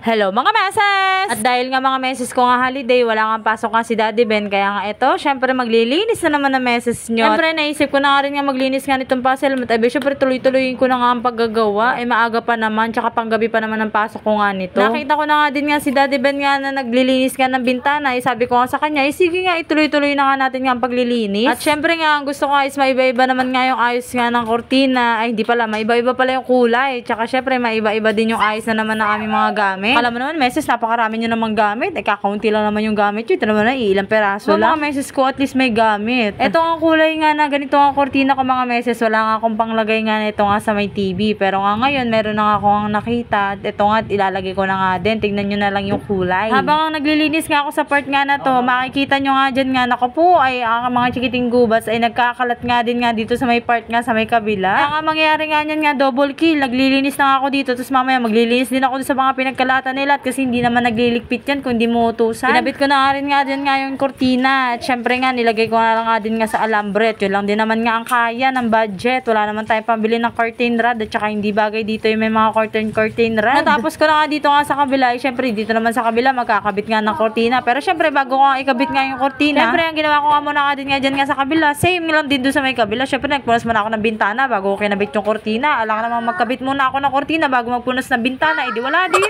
Hello mga meses! At dahil nga mga meses ko nga holiday, wala nga pasok nga si Daddy Ben, kaya nga ito, syempre maglilinis na naman ng meses nyo. Syempre naisip ko na nga rin nga maglinis nga nitong puzzle, matabi syempre tuloy-tuloyin ko na nga ang paggagawa, maaga pa naman, tsaka panggabi pa naman ang pasok ko nga nito. Nakita ko na nga din nga si Daddy Ben nga na naglilinis nga ng bintana, sabi ko nga sa kanya, sige nga ituloy-tuloy na nga natin nga ang paglilinis. At syempre nga, ang gusto ko nga is maiba-iba naman nga yung ayos nga ng kortina, hindi pala, maiba-iba pala yung kulay, tsaka syempre maiba-iba din yung ayos na naman ng aming mga gamit. Alam mo naman, meses, napakarami nyo namang gamit. Kakaunti lang naman yung gamit yun. Ito naman na, ilang peraso lang. Mga meses ko, at least may gamit. Ito ang kulay nga na ganito ang kortina ko mga meses. Wala nga akong panglagay nga nito nga sa may TV. Pero nga ngayon, meron na nga akong nakita. Ito nga, ilalagay ko na nga din. Tignan nyo na lang yung kulay. Habang naglilinis nga ako sa part nga na to, makikita nyo nga dyan nga, naku po, ay ang mga chikiting gubats ay nagkakalat nga din nga dito sa may part nga sa may kabila. Kaya nga mangyayari nga nyan nga, double kill. Naglilinis na nga ako dito. Tapos mamaya, maglilinis din ako sa mga pinagkalatan nila. Kasi hindi naman nagliligpit yan kung hindi mo utusan. Pinabit ko na rin nga din nga yung kortina. At syempre nga, nilagay ko na lang nga din nga sa alambre. At yun lang din naman nga ang kaya ng budget. Wala naman tayong pambili ng curtain rod. At saka hindi bagay dito yung may mga curtain rod. Natapos ko na nga dito nga sa kabila. Syempre dito naman sa kabila magkakabit nga ng kortina. Pero syempre bago ko nga ikabit nga yung kortina, syempre ang ginawa ko nga muna nga din nga dyan nga sa kabila. Same lang din doon sa may kabila. Syempre nagpunas muna ako ng bintana bago ko kinabit yung kortina. Alam ka naman magkabit muna ako ng kortina bago magpunas ng bintana. Di wala din.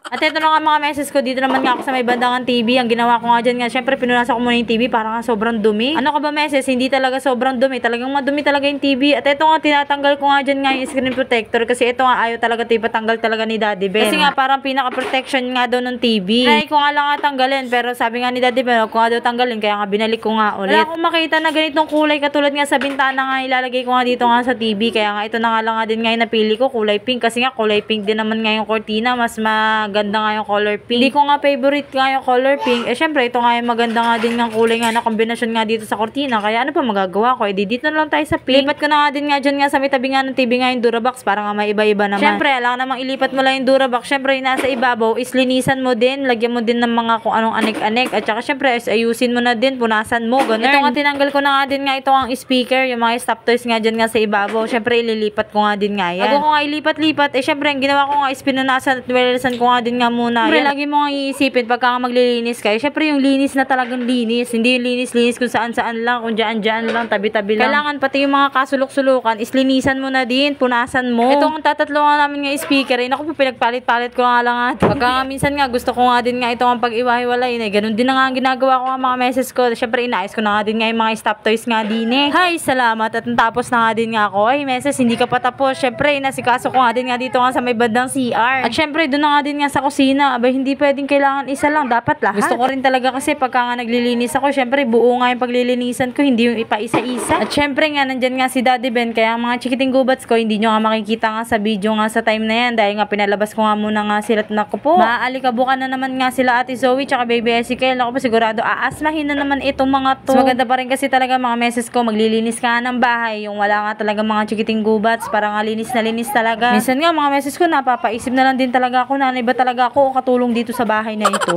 At ito na nga mga meses ko, dito naman nga ako sa may bandangang TV. Ang ginawa ko nga dyan nga, syempre pinunasan ko muna yung TV para nga sobrang dumi. Ano ka ba meses, hindi talaga sobrang dumi. Talagang madumi talaga yung TV. At ito nga, tinatanggal ko nga dyan nga yung screen protector. Kasi ito nga, ayaw talaga ito ipatanggal talaga ni Daddy Ben. Kasi nga parang pinaka-protection nga daw ng TV. Try ko nga lang nga tanggalin. Pero sabi nga ni Daddy Ben, huwag ko nga daw tanggalin. Kaya nga binalik ko nga ulit. Wala akong makita na ganitong kulay katulad nga sa bintana nga ilalagay ko nga dito nga sa TV. Kaya nga ito na nga lang nga din nga yung napili ko, kulay pink. Kasi nga kulay pink din naman nga yung cortina. Mas maganda nga yung color pink. Hindi ko nga favorite nga yung color pink. Syempre, ito nga yung maganda nga din ng kulay nga na kombinasyon nga dito sa kortina. Kaya ano pa magagawa ko? Dito na lang tayo sa pink. Lipat ko na nga din nga dyan nga sa may tabi nga ng TV nga yung Durabox para nga may iba-iba naman. Syempre, alam namang ilipat mo lang yung Durabox. Syempre, yung nasa ibabaw, islinisan mo din. Lagyan mo din ng mga kung anong anek-anek. At saka, syempre, ayusin mo na din. Punasan mo. Ganun. Ito nga, tinanggal ko na nga din nga ito ang speaker. Yung mga stop toys nga dyan nga sa ibabaw. Syempre, ililipat ko nga din nga yan. Bago ko nga ilipat-lipat, syempre, ang ginawa ko nga is pinunasan at welesan ko nga din nga muna. Lagi mo nga iisipin pagka nga maglilinis kayo. Syempre yung linis na talagang linis. Hindi yung linis kung saan-saan lang, kung dyan-dyan lang, tabi-tabi lang. Kailangan pati yung mga kasulok-sulukan, islinisan mo na din, punasan mo. Itong tatatlo nga namin nga speaker, naku po, pinagpalit-palit ko nga lang nga. Pagka nga minsan nga, gusto ko nga din nga ito ang pag-iwahiwalay. Ganun din na nga ang ginagawa ko nga mga meses ko. Syempre inaayos ko na nga din nga yung mga stop toys nga din Hay, salamat. At natapos na nga din nga ako. Ay, meses, hindi ka pa tapos. Syempre, inasikaso ko nga din nga dito nga sa may bandang CR. At syempre, doon na nga din nga sa kusina. Abay, hindi pwedeng kailangan isa lang, dapat lahat. Gusto ko rin talaga kasi pagka nga naglilinis ako, syempre buo nga yung paglilinisan ko, hindi yung ipa-isa-isa. At syempre nga, nandyan nga si Daddy Ben, kaya mga chikiting gubats ko, hindi nyo nga makikita nga sa video nga sa time na yan, dahil nga pinalabas ko nga muna nga sila at naku po, maaalikabukan na naman nga sila Ate Zoe, tsaka Baby Ezekiel. Naku po, sigurado aasmahin na naman itong mga to. Mas maganda pa rin kasi talaga mga meses ko, maglilinis ka ng bahay, yung wala nga talaga mga chikiting gubats, para nga linis na linis talaga. Minsan nga mga meses ko, napapaisip na lang din talaga ako na iba talaga ako katulong dito sa bahay na ito.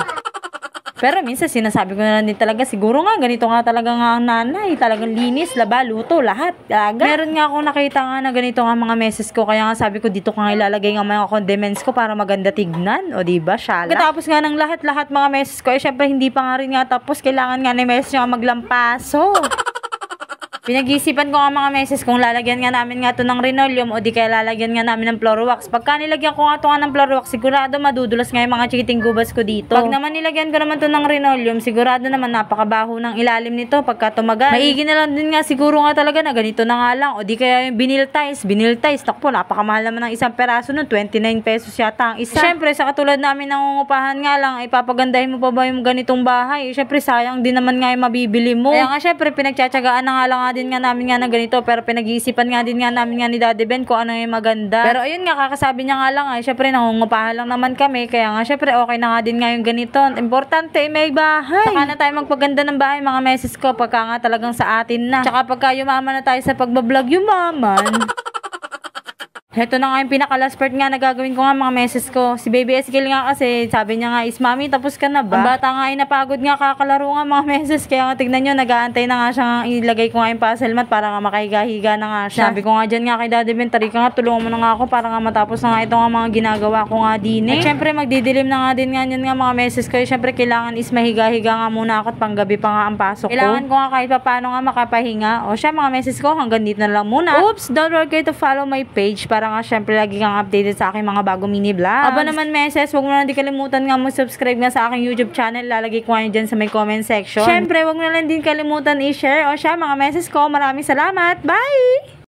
Pero minsan sinasabi ko na lang din talaga, siguro nga ganito nga talaga nga ang nanay, talagang linis, laba, luto, lahat. Talaga. Meron nga akong nakita nga na ganito nga mga meses ko, kaya nga sabi ko dito ko nga ilalagay nga mga condiments ko para maganda tignan, o diba, syala. Katapos nga ng lahat mga meses ko, syempre hindi pa nga rin nga tapos, kailangan nga ni meses nga maglampaso. Pinag-iisipan ko nga mga meses kung lalagyan nga namin nga to ng linoleum o di kaya lalagyan nga namin ng floor wax. Pagka nilagyan ko nga to nga ng floor wax, sigurado madudulas nga yung mga chikiting gubas ko dito. Pag naman nilagyan ko naman to ng linoleum, sigurado naman napakabaho ng ilalim nito pagka tumagal. Maigi na lang din nga siguro nga talaga na ganito na nga lang o di kaya yung vinyl tiles. Naku po, napakamahal naman ng isang peraso nun, 29 pesos yata ang isa. Syempre sa katulad namin nangungupahan nga lang, ipapagandahin mo pa ba yung ganitong bahay? Syempre sayang din naman nga yung mabibili mo. Kaya nga syempre pinagtsatsagaan na nga lang din nga namin nga na ganito, pero pinag-iisipan nga din nga namin nga ni Daddy Ben kung ano yung maganda. Pero ayun nga, kakasabi niya nga lang syempre nangungupahan lang naman kami, kaya nga syempre okay na nga din nga yung ganito. Importante may bahay. Saka na tayo magpaganda ng bahay mga meses ko, pagka nga talagang sa atin na. Tsaka pagka yumaman na tayo sa pagbablog, yumaman. Heto na nga yung pinaka-last part nga na gagawin ko nga mga meses ko. Si Baby Eskil nga kasi, sabi niya nga is, Mami, tapos ka na ba? Ang bata nga ay napagod nga kakalaro nga mga meses. Kaya nga tignan nyo, nag-aantay na nga siya nga ilagay ko nga yung puzzle mat para nga makahiga-higa na nga siya. Sabi ko nga dyan nga kay Daddy Ben, tari ka nga, tulungan mo na nga ako para nga matapos na nga ito nga mga ginagawa ko nga din eh. At syempre magdidilim na nga din nga yun nga mga meses ko. Syempre kailangan is mahiga-higa nga muna ako at panggabi pa nga ang pasok ko. Kailangan ko nga kahit pa paano nga makapahinga. O siya mga meses ko, hanggang dito na lang muna. Oops, don't forget to follow my page para nga syempre lagi kang updated sa aking mga bagong mini vlogs. Aba naman meses, wag mo na di kalimutan nga mag-subscribe nga sa aking YouTube channel. Lalagay ko nga yun dyan sa may comment section. Syempre, wag mo na lang din kalimutan i-share. O siya mga meses ko, maraming salamat. Bye!